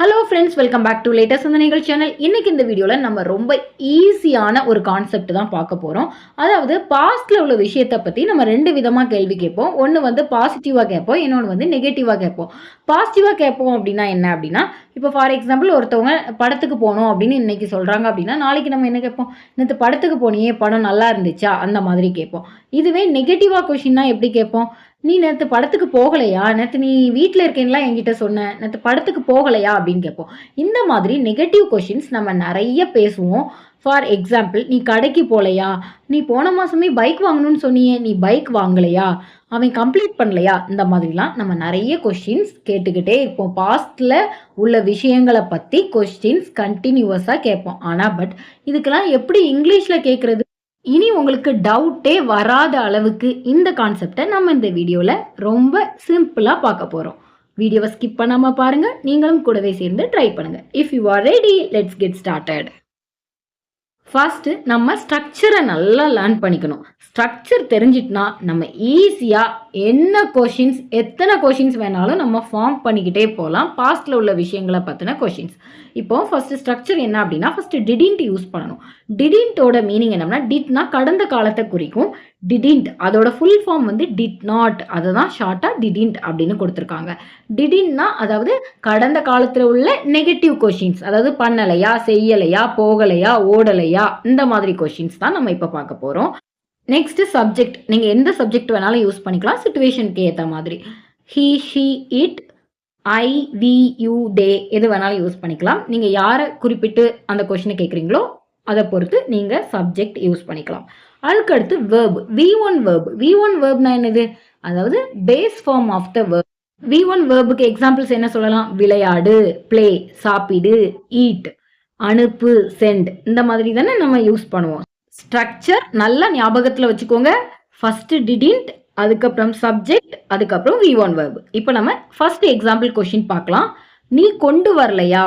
Hello friends, welcome back to latest சிந்தனைகள் channel. இன்னைக்கு இந்த வீடியோவில் நம்ம ரொம்ப ஈஸியான ஒரு கான்செப்ட் தான் பார்க்க போகிறோம். அதாவது பாஸ்ட்ல உள்ள விஷயத்தை பற்றி நம்ம ரெண்டு விதமாக கேள்வி கேட்போம். ஒன்று வந்து பாசிட்டிவாக கேட்போம், இன்னொன்று வந்து நெகட்டிவாக கேட்போம். பாசிட்டிவாக கேட்போம் அப்படின்னா என்ன அப்படின்னா, இப்போ ஃபார் எக்ஸாம்பிள் ஒருத்தவங்க படத்துக்கு போகணும் அப்படின்னு இன்னைக்கு சொல்கிறாங்க அப்படின்னா, நாளைக்கு நம்ம என்ன கேட்போம்? நேற்று படத்துக்கு போனியே, படம் நல்லா இருந்துச்சா, அந்த மாதிரி கேட்போம். இதுவே நெகட்டிவாக கொஷின்னா எப்படி கேட்போம்? நீ நேற்று படத்துக்கு போகலையா, நேற்று நீ வீட்டில் இருக்கேன்லாம் என்கிட்ட சொன்ன, நேற்று படத்துக்கு போகலையா அப்படின்னு கேட்போம். இந்த மாதிரி நெகட்டிவ் கொஷின்ஸ் நம்ம நிறைய பேசுவோம். ஃபார் எக்ஸாம்பிள், நீ கடைக்கு போகலையா, நீ போன மாதமே பைக் வாங்கணும்னு சொன்னியே, நீ பைக் வாங்கலையா, அவன் கம்ப்ளீட் பண்ணலையா, இந்த மாதிரிலாம் நம்ம நிறைய கொஷின்ஸ் கேட்டுக்கிட்டே இருப்போம். பாஸ்டில் உள்ள விஷயங்களை பற்றி கொஸ்டின்ஸ் கண்டினியூவஸாக கேட்போம். ஆனால் இதுக்கெல்லாம் எப்படி இங்கிலீஷில் கேட்குறது? இனி உங்களுக்கு டவுட்டே வராத அளவுக்கு இந்த கான்செப்டை நம்ம இந்த வீடியோவில் ரொம்ப சிம்பிளாக பார்க்க போகிறோம். வீடியோவை ஸ்கிப் பண்ணாமல் பாருங்கள், நீங்களும் கூடவே சேர்ந்து ட்ரை பண்ணுங்கள். If you are ready, let's get started. First நம்ம ஸ்ட்ரக்சரை நல்லா லேர்ன் பண்ணிக்கணும். ஸ்ட்ரக்சர் தெரிஞ்சிட்டுனா நம்ம ஈஸியாக என்ன கொஷின்ஸ், எத்தனை கொஷின்ஸ் வேணாலும் நம்ம ஃபார்ம் பண்ணிக்கிட்டே போகலாம். பாஸ்டில் உள்ள விஷயங்களை பற்றின கொஷின்ஸ். இப்போ ஃபர்ஸ்ட் ஸ்ட்ரக்சர் என்ன அப்படின்னா, ஃபர்ஸ்ட் டிடின்ட் யூஸ் பண்ணணும். டிடின்ட்டோட மீனிங் என்னன்னா, டிட்னா கடந்த காலத்தை குறிக்கும். டிடின்ட் அதோட ஃபுல் ஃபார்ம் வந்து டிட் நாட், அதை தான் ஷார்ட்டாக டிடின்ட் அப்படின்னு கொடுத்துருக்காங்க. டிடின்னா அதாவது கடந்த காலத்தில் உள்ள நெகட்டிவ் கொஷின்ஸ், அதாவது பண்ணலையா, செய்யலையா, போகலையா, ஓடலையா, இந்த மாதிரி கொஷின்ஸ் தான் நம்ம இப்போ பார்க்க போகிறோம். Next subject. நீங்கள் எந்த சப்ஜெக்ட் வேணாலும் யூஸ் பண்ணிக்கலாம், சிச்சுவேஷனுக்கு ஏற்ற மாதிரி. He, she, it, I, we, you, they எது வேணாலும் யூஸ் பண்ணிக்கலாம். நீங்கள் யாரை குறிப்பிட்டு அந்த கொஷினை கேட்குறீங்களோ அதை பொறுத்து நீங்கள் சப்ஜெக்ட் யூஸ் பண்ணிக்கலாம். அதுக்கடுத்து வேர்ப். V1 verb. V1 வேர்ப்னா என்னது? அதாவது base form of the verb. V1 வேர்புக்கு எக்ஸாம்பிள்ஸ் என்ன சொல்லலாம்? விளையாடு, பிளே, சாப்பிடு, ஈட், அனுப்பு, சென்ட், இந்த மாதிரி தானே நம்ம யூஸ் பண்ணுவோம். ஸ்ட்ரக்சர் நல்லா ஞாபகத்தில் வச்சுக்கோங்க. ஃபர்ஸ்ட் டிடின்ட், அதுக்கப்புறம் சப்ஜெக்ட், அதுக்கப்புறம் V1 வேர்ப். இப்போ நம்ம ஃபர்ஸ்ட் எக்ஸாம்பிள் கொஷின் பார்க்கலாம். நீ கொண்டு வரலையா,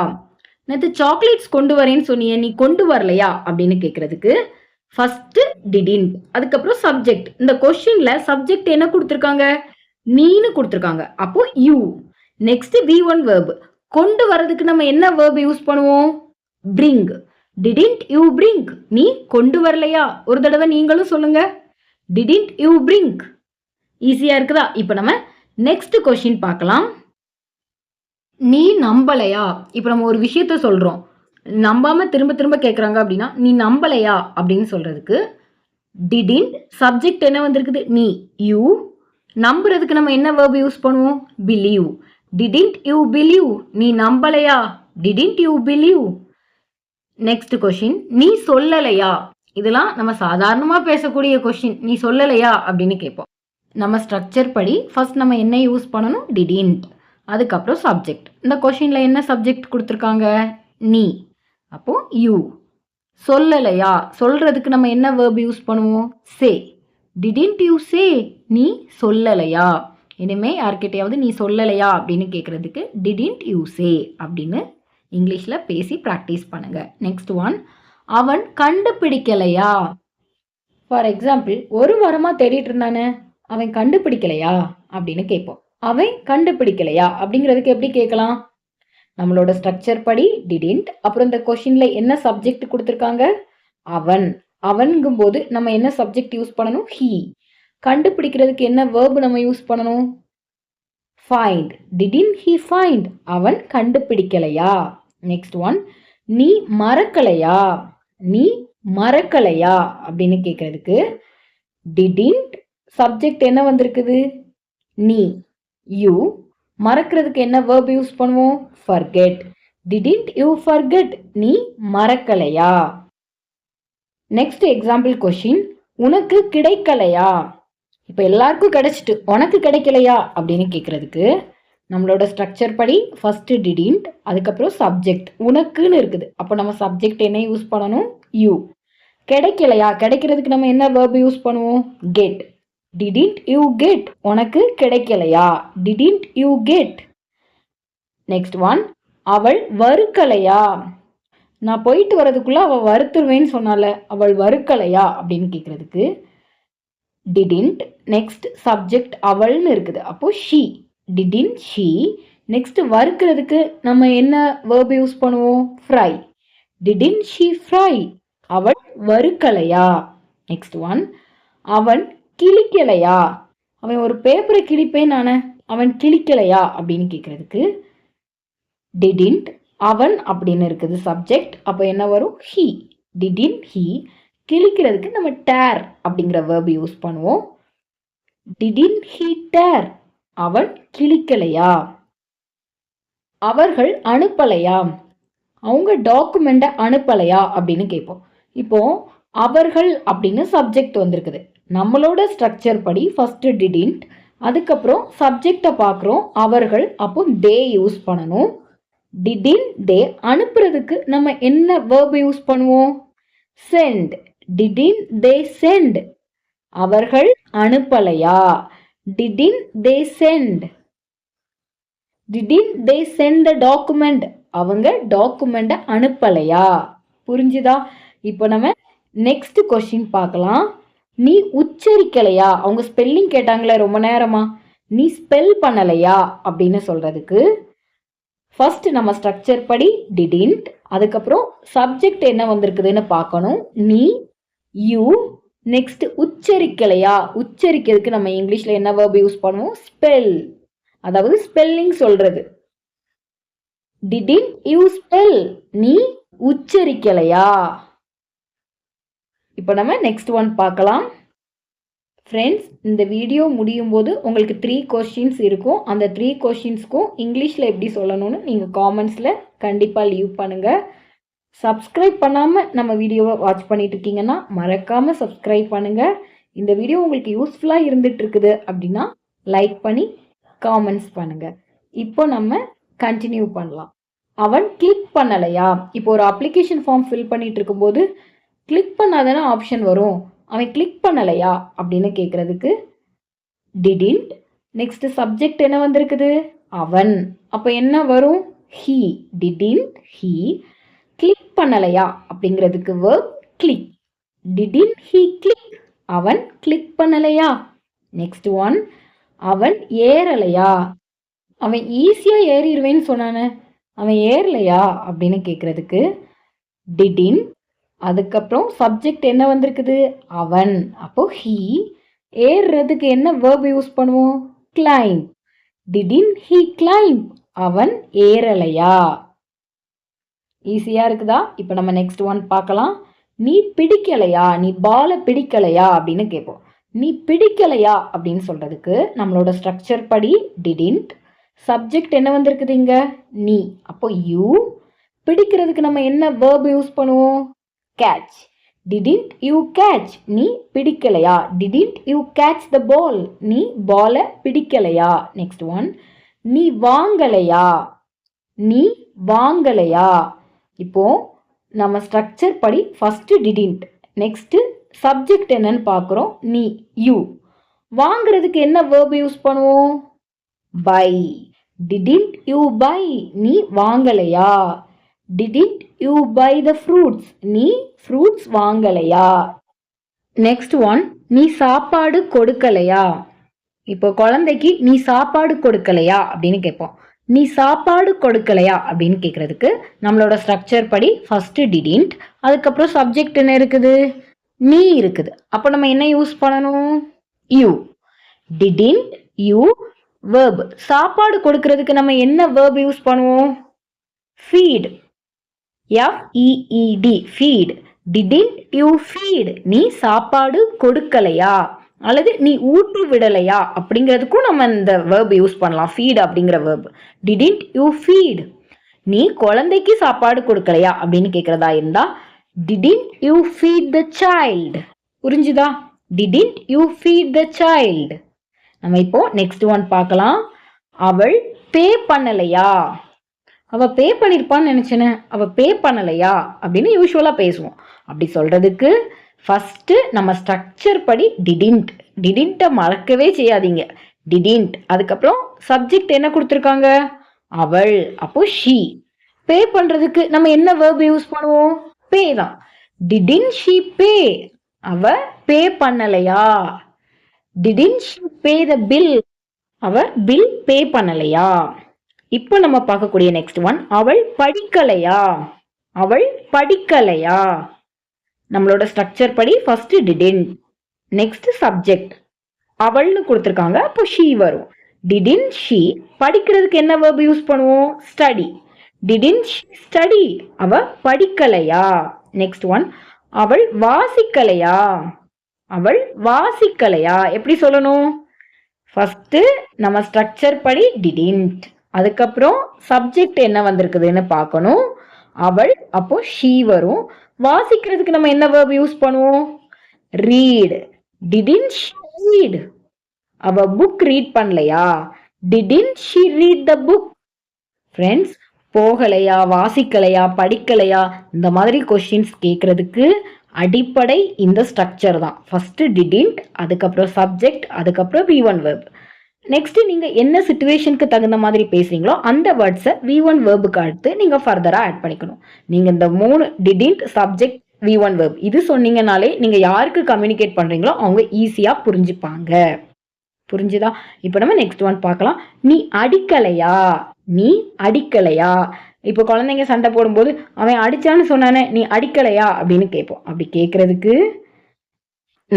நேற்று சாக்லேட்ஸ் கொண்டு வரேன்னு சொன்னியே, நீ கொண்டு வரலையா அப்படின்னு கேட்கறதுக்கு ஃபர்ஸ்ட் டிடின்ட், அதுக்கப்புறம் சப்ஜெக்ட். இந்த கொஸ்டின்ல சப்ஜெக்ட் என்ன கொடுத்துருக்காங்க? நீன்னு கொடுத்துருக்காங்க. அப்போ யூ. Next V1 verb. கொண்டு வரதுக்கு நம்ம என்ன வேர்ப் யூஸ் பண்ணுவோம்? பிரிங். டிடின்ட் யூ பிரிங், நீ கொண்டு வரலையா? ஒரு தடவை நீங்களும் சொல்லுங்க. Didn't you bring. ஈஸியா இருக்குதா? இப்போ நம்ம நெக்ஸ்ட் கொஸ்டின் பார்க்கலாம். நீ நம்பலையா. இப்போ நம்ம ஒரு விஷயத்த சொல்றோம், நம்பாம திரும்ப திரும்ப கேட்குறாங்க அப்படின்னா, நீ நம்பலையா அப்படின்னு சொல்றதுக்கு டிடின்ட், சப்ஜெக்ட் என்ன வந்திருக்குது? நீ, யூ. நம்புறதுக்கு நம்ம என்ன வேர்ப் யூஸ் பண்ணுவோம்? பிலீவ். டிடின்ட் யூ பிலீவ், நீ நம்பலையா? Didn't you believe. Next question, நீ சொல்லலையா. இதெல்லாம் நம்ம சாதாரணமாக பேசக்கூடிய கொஸ்டின். நீ சொல்லலையா அப்படின்னு கேட்போம். நம்ம ஸ்ட்ரக்சர் படி ஃபர்ஸ்ட் நம்ம என்ன யூஸ் பண்ணணும்? டிடின்ட், அதுக்கப்புறம் சப்ஜெக்ட். இந்த கொஸ்டின்ல என்ன சப்ஜெக்ட் கொடுத்துருக்காங்க? நீ. அப்போ யூ. சொல்லலையா, சொல்றதுக்கு நம்ம என்ன வேர்ப் யூஸ் பண்ணுவோம்? சே. டிடின்ட் யூ சே, நீ சொல்லலையா. இனிமே யார்கிட்டையாவது நீ சொல்லலையா அப்படின்னு கேட்கறதுக்கு டிடின்ட் யூ சே அப்படின்னு இங்கிலீஷில் பேசி ப்ராக்டிஸ் பண்ணுங்க. நெக்ஸ்ட் ஒன், அவன் கண்டுபிடிக்கலையா. ஃபார் எக்ஸாம்பிள், ஒரு வாரமாக தேடிட்டு இருந்தானே, அவன் கண்டுபிடிக்கலையா அப்படின்னு கேட்போம். அவன் கண்டுபிடிக்கலையா அப்படிங்கிறதுக்கு எப்படி கேட்கலாம்? நம்மளோட ஸ்ட்ரக்சர் படி டிடின்ட், அப்புறம் இந்த கொஷின்ல என்ன சப்ஜெக்ட் கொடுத்துருக்காங்க? அவன். அவன்கும் போது நம்ம என்ன சப்ஜெக்ட் யூஸ் பண்ணணும்? ஹீ. கண்டுபிடிக்கிறதுக்கு என்ன வேர்ப் நம்ம யூஸ் பண்ணணும்? ஃபைண்ட். டிடின்ட் ஹீ ஃபைண்ட், அவன் கண்டுபிடிக்கலையா. நெக்ஸ்ட் ஒன், நீ மறக்கலையா. நீ மறக்கலையா அப்படின்னு கேட்கறதுக்கு டிடின்ட், சப்ஜெக்ட் என்ன வந்திருக்குது? நீ, யூ. மறக்கிறதுக்கு என்ன வேர்ப் யூஸ் பண்ணுவோம்? forget. didn't you forget, நீ மறக்கலையா. நெக்ஸ்ட் எக்ஸாம்பிள் கொஸ்டின், உனக்கு கிடைக்கலையா. இப்போ எல்லாருக்கும் கிடைச்சிட்டு உனக்கு கிடைக்கலையா அப்படின்னு கேட்கறதுக்கு நம்மளோட ஸ்ட்ரக்சர் படி ஃபர்ஸ்ட் டிடின்ட், அதுக்கப்புறம் சப்ஜெக்ட். உனக்குன்னு இருக்குது, அப்போ நம்ம சப்ஜெக்ட் என்ன யூஸ் பண்ணணும்? யூ. கிடைக்கலையா, கிடைக்கிறதுக்கு நம்ம என்ன வேர்ப் யூஸ் பண்ணுவோம்? கெட். டிடின்ட் யூ கெட், உனக்கு கிடைக்கலையா. Didn't you get. Next one, அவள் வறுக்கலையா. நான் போயிட்டு வரதுக்குள்ள அவள் வறுத்துருவேன்னு சொன்னால, அவள் வறுக்கலையா அப்படின்னு கேட்கறதுக்கு டிடின்ட், நெக்ஸ்ட் சப்ஜெக்ட் அவள்னு இருக்குது, அப்போ ஷீ. டிடின்ட் ஷீ, நெக்ஸ்ட் வறுக்கிறதுக்கு நம்ம என்ன வேர்ப் யூஸ் பண்ணுவோம்? ஃப்ரை. Didn't she fry? அவள் வறுக்கலையா? நெக்ஸ்ட் ஒன், அவன் கிழிக்கலையா? அவன் ஒரு பேப்பரை கிழிப்பேன் நானே, அவன் கிழிக்கலையா அப்படின்னு கேட்கறதுக்கு didn't, அவன் அப்படின்னு இருக்குது சப்ஜெக்ட், அப்போ என்ன வரும்? he. didn't he. கிழிக்கிறதுக்கு நம்ம tear அப்படிங்கிற verb யூஸ் பண்ணுவோம். didn't he tear? அவன் கிழிக்கலையா? அவர்கள் அனுப்பலையா? அவங்க டாக்குமெண்ட்டை அனுப்பலையா அப்படின்னு கேட்போம். இப்போ அவர்கள் அப்படின்னு சப்ஜெக்ட் வந்திருக்குது. நம்மளோட ஸ்ட்ரக்சர் படி ஃபர்ஸ்ட் didn't, அதுக்கப்புறம் சப்ஜெக்டை பார்க்குறோம் அவர்கள், அப்போ they யூஸ் பண்ணணும். didn't they அனுப்புறதுக்கு நம்ம என்ன verb யூஸ் பண்ணுவோம்? send. didn't they send? அவர்கள் அனுப்பலையா? didn't they send? didn't they send the document? அவங்க டாக்குமெண்ட்டை அனுப்பலையா? புரிஞ்சுதா? இப்போ நம்ம நெக்ஸ்ட் கொஸ்டின் பார்க்கலாம். நீ உச்சரிக்கலையா? அவங்க ஸ்பெல்லிங் கேட்டாங்களே ரொம்ப நேரமா, நீ ஸ்பெல் பண்ணலையா அப்படின்னு சொல்றதுக்கு ஃபர்ஸ்ட் நம்ம ஸ்ட்ரக்சர் படி didn't, அதுக்கப்புறம் சப்ஜெக்ட் என்ன வந்திருக்குதுன்னு பார்க்கணும். நீ, யூ, நெக்ஸ்ட் உச்சரிக்கலையா? உச்சரிக்கிறதுக்கு நம்ம இங்கிலீஷ்ல என்ன verb யூஸ் பண்ணுவோம்? ஸ்பெல். அதாவது ஸ்பெல்லிங் சொல்றது. didn't you spell? நீ உச்சரிக்கலையா? இப்போ நம்ம நெக்ஸ்ட் ஒன் பார்க்கலாம். ஃப்ரெண்ட்ஸ், இந்த வீடியோ முடியும் போது உங்களுக்கு 3 கொஸ்டின்ஸ் இருக்கும். அந்த 3 கொஸ்டின்ஸ்க்கும் இங்கிலீஷில் எப்படி சொல்லணும்னு நீங்கள் காமெண்ட்ஸில் கண்டிப்பாக லீவ் பண்ணுங்கள். சப்ஸ்கிரைப் பண்ணாமல் நம்ம வீடியோவை வாட்ச் பண்ணிட்டு இருக்கீங்கன்னா மறக்காமல் சப்ஸ்கிரைப் பண்ணுங்கள். இந்த வீடியோ உங்களுக்கு யூஸ்ஃபுல்லாக இருந்துட்டு இருக்குது அப்படின்னா லைக் பண்ணி காமெண்ட்ஸ் பண்ணுங்கள். இப்போ நம்ம கண்டினியூ பண்ணலாம். அவன் கிளிக் பண்ணலையா? இப்போ ஒரு அப்ளிகேஷன் ஃபார்ம் ஃபில் பண்ணிட்டு இருக்கும்போது கிளிக் பண்ணாதானே ஆப்ஷன் வரும். அவன் கிளிக் பண்ணலையா அப்படின்னு கேட்கறதுக்கு didn't, நெக்ஸ்ட் சப்ஜெக்ட் என்ன வந்திருக்குது? அவன், அப்போ என்ன வரும்? he. didn't he. கிளிக் பண்ணலையா அப்படிங்கிறதுக்கு verb click. didn't he click? அவன் கிளிக் பண்ணலையா? நெக்ஸ்ட் ஒன், அவன் ஏறலையா? அவன் ஈஸியா ஏறிடுவேன்னு சொன்னானே, அவன் ஏறலையா அப்படின்னு கேட்கறதுக்கு didn't, அதுக்கப்புறம் சப்ஜெக்ட் என்ன வந்திருக்குது? அவன், அப்போ he. ஏறுறதுக்கு என்ன verb யூஸ் பண்ணுவோம்? climb. didn't he climb? அவன் ஏறலையா? ஈஸியா இருக்குதா? இப்போ நம்ம நெக்ஸ்ட் ஒன் பார்க்கலாம். நீ பிடிக்கலையா? நீ பாலை பிடிக்கலையா அப்படின்னு கேட்போம். நீ பிடிக்கலையா அப்படின்னு சொல்றதுக்கு நம்மளோட ஸ்ட்ரக்சர் படி didn't, சப்ஜெக்ட் என்ன வந்திருக்குது இங்க? நீ, அப்போ யூ. பிடிக்கிறதுக்கு நம்ம என்ன verb யூஸ் பண்ணுவோம்? catch. didn't you catch? நீ பிடிக்கலையா? didn't you catch the ball? நீ பாலை பிடிக்கலையா? நெக்ஸ்ட் ஒன், நீ வாங்கலையா? நீ வாங்கலையா? இப்போ நம்ம ஸ்ட்ரக்சர் படி ஃபர்ஸ்ட் didn't, நெக்ஸ்ட் சப்ஜெக்ட் என்னன்னு பார்க்குறோம். நீ, யூ. வாங்குறதுக்கு என்ன verb யூஸ் பண்ணுவோம்? buy. didn't you buy? நீ வாங்கலையா? didn't you buy the fruits? நீ ஃப்ரூட்ஸ் வாங்கலையா? நெக்ஸ்ட் ஒன், நீ சாப்பாடு கொடுக்கலையா? இப்போ குழந்தைக்கு நீ சாப்பாடு கொடுக்கலையா அப்படின்னு கேட்போம். நீ சாப்பாடு கொடுக்கலையா அப்படின்னு கேட்கறதுக்கு நம்மளோட ஸ்ட்ரக்சர் படி ஃபர்ஸ்ட் didn't, அதுக்கப்புறம் சப்ஜெக்ட் என்ன இருக்குது? நீ இருக்குது. அப்போ நம்ம என்ன யூஸ் பண்ணணும்? யூ. didn't you verb. சாப்பாடு கொடுக்கறதுக்கு நம்ம என்ன verb யூஸ் பண்ணுவோம்? feed. FEED, feed. didn't you feed? நீ சாப்பாடு கொடுக்கலையா அல்லது நீ ஊட்டி விடலையா அப்படிங்கிறதுக்கும் நம்ம இந்த verb யூஸ் பண்ணலாம். feed அப்படிங்கிற verb. didn't you feed? நீ குழந்தைக்கு சாப்பாடு கொடுக்கலையா அப்படின்னு கேட்கறதா இருந்தா didn't you feed the child? புரிஞ்சுதா? didn't you feed the child? நம்ம இப்போ நெக்ஸ்ட் ஒன் பார்க்கலாம். அவள் பே பண்ணலையா? அவ பே பண்ணிருப்பான்னு நினைச்சேன்னு, அவ பே பண்ணலையா அப்படின்னு யூஸ்வலா பேசுவோம். அப்படி சொல்றதுக்கு ஃபர்ஸ்ட் நம்ம ஸ்ட்ரக்சர் படி didn't மறக்கவே செய்யாதீங்க. didn't, அதுக்கப்புறம் சப்ஜெக்ட் என்ன கொடுத்துருக்காங்க? அவள், அப்போ she. பே பண்றதுக்கு நம்ம என்ன verb யூஸ் பண்ணுவோம்? பே தான். didn't she pay? அவ பே பண்ணலையா? didn't she pay the bill? அவ பில் பே பண்ணலையா? இப்போ நம்ம பார்க்கக்கூடிய நெக்ஸ்ட் ஒன், அவள் படிக்கலையா. அவள் படிக்கலையா. நம்மளோட ஸ்ட்ரக்சர் படி ஃபர்ஸ்ட் didn't, நெக்ஸ்ட் சப்ஜெக்ட் அவள்னு கொடுத்துருக்காங்க, அப்போ she வரும். didn't she, படிக்கிறதுக்கு என்ன verb யூஸ் பண்ணுவோம், study. didn't she study, அவ படிக்கலையா. நெக்ஸ்ட் ஒன், அவள் வாசிக்கலையா. அவள் வாசிக்கலையா. எப்படி சொல்லணும், ஃபர்ஸ்ட் நம்ம ஸ்ட்ரக்சர் படி didn't, அதுக்கப்புறம் சப்ஜெக்ட் என்ன வந்திருக்குதுன்னு பார்க்கணும், அவள், அப்போ she வரும். வாசிக்கிறதுக்கு நம்ம என்ன verb யூஸ் பண்ணுவோம், read. didn't she read, அவ புக் ரீட் பண்ணலையா. didn't she read the book. Friends, போகலையா, வாசிக்கலையா, படிக்கலையா, இந்த மாதிரி கொஸ்டின்ஸ் கேட்கறதுக்கு அடிப்படை இந்த ஸ்ட்ரக்சர் தான். ஃபர்ஸ்ட் didn't, அதுக்கப்புறம் சப்ஜெக்ட், அதுக்கப்புறம் V1 verb. நெக்ஸ்ட் நீங்க என்ன சிச்சுவேஷனுக்கு தகுந்த மாதிரி பேசுறீங்களோ அந்த வேர்ட்ஸை V1 verb-க்கு அடுத்து நீங்க ஃபர்தரா ஆட் பண்ணிக்கணும். நீங்க இந்த 3 didn't, சப்ஜெக்ட், V1 verb இது சொன்னீங்கனாலே நீங்க யாருக்கு கம்யூனிகேட் பண்றீங்களோ அவங்க ஈஸியா புரிஞ்சுப்பாங்க. புரிஞ்சுதா? இப்போ நம்ம நெக்ஸ்ட் ஒன் பார்க்கலாம். நீ அடிக்கலையா. நீ அடிக்கலையா. இப்போ குழந்தைங்க சண்டை போடும்போது அவன் அடிச்சான்னு சொன்னானே, நீ அடிக்கலையா அப்படின்னு கேட்போம். அப்படி கேட்கறதுக்கு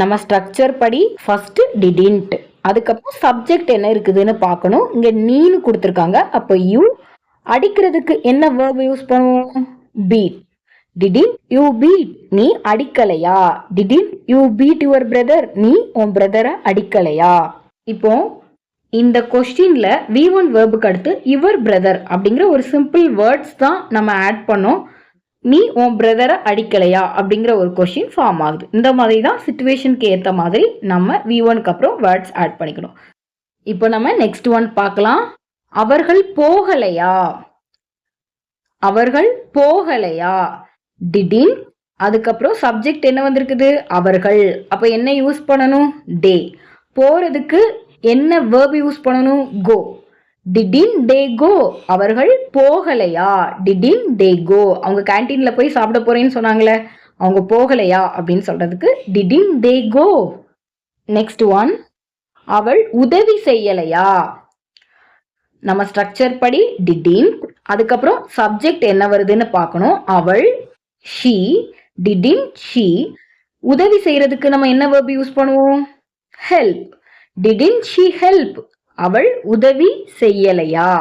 நம்ம ஸ்ட்ரக்சர் படி ஃபர்ஸ்ட் didn't, அதுக்கப்புறம் சப்ஜெக்ட் என்ன இருக்குதுன்னு பார்க்கணும். இங்க நீன்னு கொடுத்துருக்காங்க, அப்போ யூ. அடிக்கிறதுக்கு என்ன verb யூஸ் பண்ணுவோம், beat. didn't you beat, நீ அடிக்கலையா. didn't you beat your brother, நீ உன் பிரதரை அடிக்கலையா. இப்போ இந்த கொஸ்டின்ல V1 verb-க்கு அடுத்து யுவர் பிரதர் அப்படிங்கிற ஒரு சிம்பிள் வேர்ட்ஸ் தான் நம்ம ஆட் பண்ணோம். நீ உன் பிரதரை அடிக்கலையா அப்படிங்கிற ஒரு கொஸ்டின் ஃபார்ம் ஆகுது. இந்த மாதிரி தான் சிச்சுவேஷனுக்கு ஏற்ற மாதிரி நம்ம V1க்கு அப்புறம் வேர்ட்ஸ் ஆட் பண்ணிக்கணும். இப்போ நம்ம நெக்ஸ்ட் ஒன் பார்க்கலாம். அவர்கள் போகலையா. அவர்கள் போகலையா. didn't, அதுக்கப்புறம் சப்ஜெக்ட் என்ன வந்திருக்குது, அவர்கள். அப்ப என்ன யூஸ் பண்ணணும், டே. போறதுக்கு என்ன verb யூஸ் பண்ணணும், go. didn't they go, அவர்கள் போகலையா. didn't they go, அவங்க கேன்டீன்ல போய் சாப்பிட போறேன்னு சொன்னாங்களே, அவங்க போகலையா அப்படின்னு சொல்றதுக்கு didn't they go. Next one, அவள் உதவி செய்யலையா. நம்ம ஸ்ட்ரக்சர் படி didn't, அதுக்கப்புறம் சப்ஜெக்ட் என்ன வருதுன்னு பார்க்கணும், அவள், she. didn't she, உதவி செய்யறதுக்கு நம்ம என்ன verb யூஸ் பண்ணுவோம், help. didn't she help, அவள் உதவி செய்யலையா.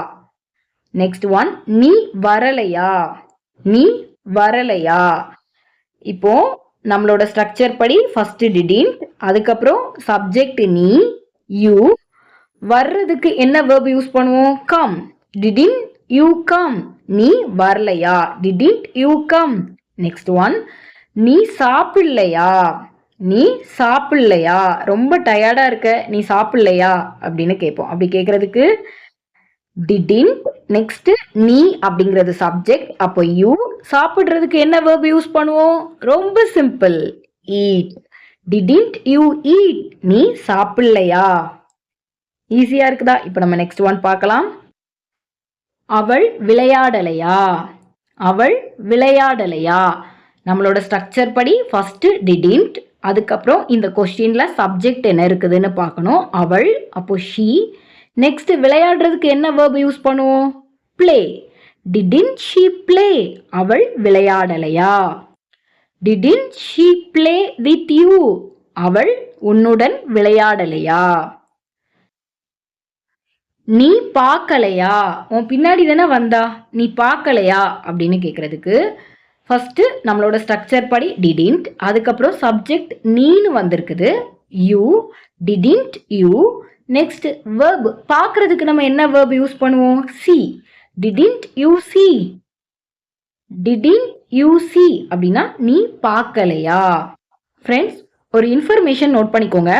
நெக்ஸ்ட் ஒன், நீ வரலையா. நீ வரலையா. இப்போ நம்மளோட ஸ்ட்ரக்சர் படி ஃபர்ஸ்ட் didn't, அதுக்கப்புறம் சப்ஜெக்ட் நீ, யூ. வர்றதுக்கு என்ன verb யூஸ் பண்ணுவோம், come. didn't you come, நீ வரலையா. didn't you come. Next one, நீ சாப்பிடலையா. நீ சாப்பிடலையா. ரொம்ப டயர்டா இருக்க, நீ சாப்பிடலையா அப்படின்னு கேட்போம். அப்படி கேட்கறதுக்கு didn't, நெக்ஸ்ட் நீ அப்படிங்கிறது சப்ஜெக்ட், அப்போ யூ. சாப்பிடுறதுக்கு என்ன verb யூஸ் பண்ணுவோம், ரொம்ப simple, eat. didn't you eat, நீ சாப்பிடலையா. ஈஸியா இருக்குதா? இப்போ நம்ம நெக்ஸ்ட் ஒன் பார்க்கலாம். அவள் விளையாடலையா. அவள் விளையாடலையா. நம்மளோட ஸ்ட்ரக்சர் படி ஃபர்ஸ்ட் didn't, அதுக்கப்புறம் இந்த கொஸ்டின்ல சப்ஜெக்ட் என்ன இருக்குதுன்னு பார்க்கணும், அவள், அப்போ she. நெக்ஸ்ட் விளையாடுறதுக்கு என்ன verb யூஸ் பண்ணுவோம், play. didn't she play, அவள் விளையாடலையா. didn't she play with you, அவள் உன்னுடன் விளையாடலையா. நீ பார்க்கலையா. உன் பின்னாடி தானே வந்தா, நீ பார்க்கலையா அப்படின்னு கேட்கறதுக்கு ஃபர்ஸ்ட் நம்மளோட ஸ்ட்ரக்சர் படி didn't, அதுக்கப்புறம் சப்ஜெக்ட் நீன்னு வந்திருக்குது, you. didn't you, next verb, பார்க்கறதுக்கு நம்ம என்ன verb யூஸ் பண்ணுவோம், see. didn't you see. didn't you see அப்படின்னா நீ பார்க்கலையா. ஃப்ரெண்ட்ஸ், ஒரு இன்ஃபர்மேஷன் நோட் பண்ணிக்கோங்க.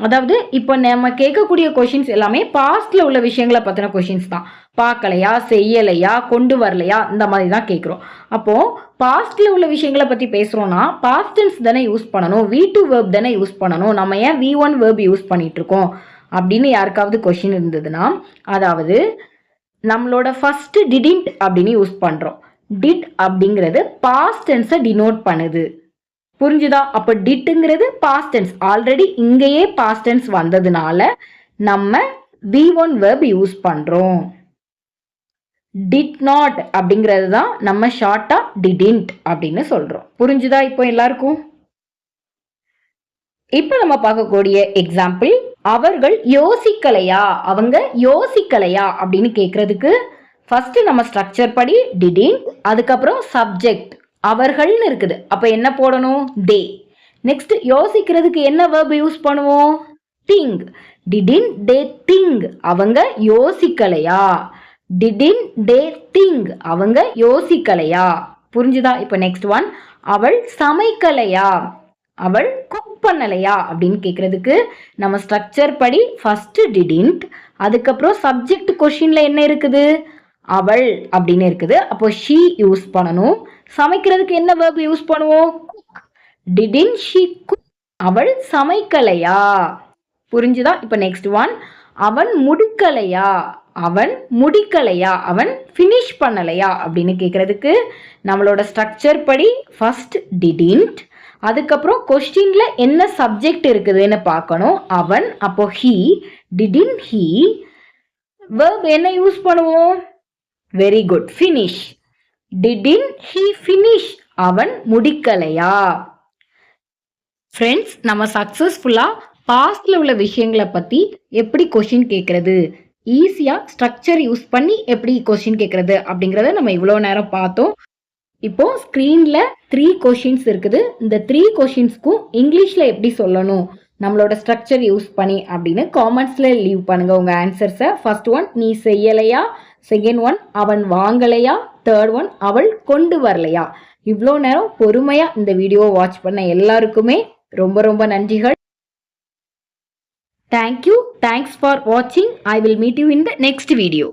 அதாவது இப்போ நம்ம கேட்கக்கூடிய கொஷின்ஸ் எல்லாமே பாஸ்ட்ல உள்ள விஷயங்களை பத்தின கொஷின்ஸ் தான். பார்க்கலையா, செய்யலையா, கொண்டு வரலையா, இந்த மாதிரி தான் கேட்குறோம். அப்போ பாஸ்ட்ல உள்ள விஷயங்களை பத்தி பேசுறோம்னா பாஸ்ட் டென்ஸ் தானே யூஸ் பண்ணணும், V2 verb தானே யூஸ் பண்ணணும். நம்ம ஏன் V1 verb யூஸ் பண்ணிட்டு இருக்கோம் அப்படின்னு யாருக்காவது கொஷின் இருந்ததுன்னா, அதாவது நம்மளோட ஃபர்ஸ்ட் didn't அப்படின்னு யூஸ் பண்றோம். டிட் அப்படிங்கிறது பாஸ்ட் டென்ஸை டினோட் பண்ணுது. புரிஞ்சுதா? அப்ப டிட்ங்கிறது பாஸ்ட் டென்ஸ், ஆல்ரெடி இங்கேயே பாஸ்ட் டென்ஸ் வந்ததுனால நம்ம V1 verb யூஸ் பண்றோம். டிட் நாட் அப்படிங்கிறது தான் நம்ம ஷார்ட்டா டிடின்ட் அப்படின்னு சொல்றோம். புரிஞ்சுதா இப்போ எல்லாருக்கும்? இப்போ நம்ம பார்க்கக்கூடிய எக்ஸாம்பிள், அவர்கள் யோசிக்கலையா, அவங்க யோசிக்கலையா அப்படின்னு கேட்கறதுக்கு ஃபர்ஸ்ட் நம்ம ஸ்ட்ரக்சர் படி டிடின்ட், அதுக்கப்புறம் சப்ஜெக்ட் அவர்கள்னு இருக்குது, அப்ப என்ன போடணும்? தே. நெக்ஸ்ட் யோசிக்கிறதுக்கு என்ன வெர்ப் யூஸ் பண்ணுவோம்? திங்க். டிடின்ட் தே திங்க், அவங்க யோசிக்கலையா. டிடின்ட் தே திங்க், அவங்க யோசிக்கலையா. புரிஞ்சுதா? இப்போ நெக்ஸ்ட் ஒன், அவள் சமைக்கலையா, அவள் குக் பண்ணலையா அப்படின்னு கேட்கறதுக்கு நம்ம ஸ்ட்ரக்சர் படி ஃபர்ஸ்ட் டிடின்ட், அதுக்கப்புறம் சப்ஜெக்ட் கொஸ்டின்ல என்ன இருக்குது? அவள் அப்படின்னு இருக்குது, அப்போ ஷீ யூஸ் பண்ணணும். சமைக்கிறதுக்கு என்ன வெர்ப் யூஸ் பண்ணுவோம்? டிடின்ட் ஷீ குக், அவள் சமைக்கலையா. புரிஞ்சுதா? இப்போ நெக்ஸ்ட் ஒன், அவன் முடிக்கலையா, அவன் முடிக்கலையா, அவன் ஃபினிஷ் பண்ணலையா அப்படின்னு கேட்கறதுக்கு நம்மளோட ஸ்ட்ரக்சர் படி ஃபர்ஸ்ட் டிடின்ட், அதுக்கப்புறம் கொஸ்டின்ல என்ன சப்ஜெக்ட் இருக்குதுன்னு பார்க்கணும், அவன், அப்போ ஹீ. டிடின்ட் ஹீ, வெர்ப் என்ன யூஸ் பண்ணுவோம்? Very good, finish. Didn't he finish, அவன் முடிக்கலையா. ஃப்ரெண்ட்ஸ், நம்ம சக்சஸ்ஃபுல்லா பாஸ்ட்ல உள்ள விஷயங்களை பத்தி எப்படி கொஸ்டின் கேட்கறது, ஈஸியா ஸ்ட்ரக்சர் யூஸ் பண்ணி எப்படி கொஸ்டின் கேட்கறது அப்படிங்கறத நம்ம இவ்வளோ நேரம் பார்த்தோம். இப்போ ஸ்க்ரீன்ல 3 கொஷின்ஸ் இருக்குது. இந்த 3 கொஷின்ஸ்க்கும் இங்கிலீஷ்ல எப்படி சொல்லணும் நம்மளோட ஸ்ட்ரக்சர் யூஸ் பண்ணி அப்படின்னு காமெண்ட்ஸ்ல லீவ் பண்ணுங்க உங்க ஆன்சர்ஸை. ஃபர்ஸ்ட் ஒன், நீ செய்யலையா. செகண்ட் ஒன், அவன் வாங்கலையா. தேர்ட் ஒன், அவள் கொண்டு வரலையா. இவ்வளோ நேரம் பொறுமையா இந்த வீடியோவை வாட்ச் பண்ண எல்லாருக்குமே ரொம்ப ரொம்ப நன்றிகள். தேங்க்யூ. தேங்க்ஸ் ஃபார் வாட்சிங். I will meet you in the next video.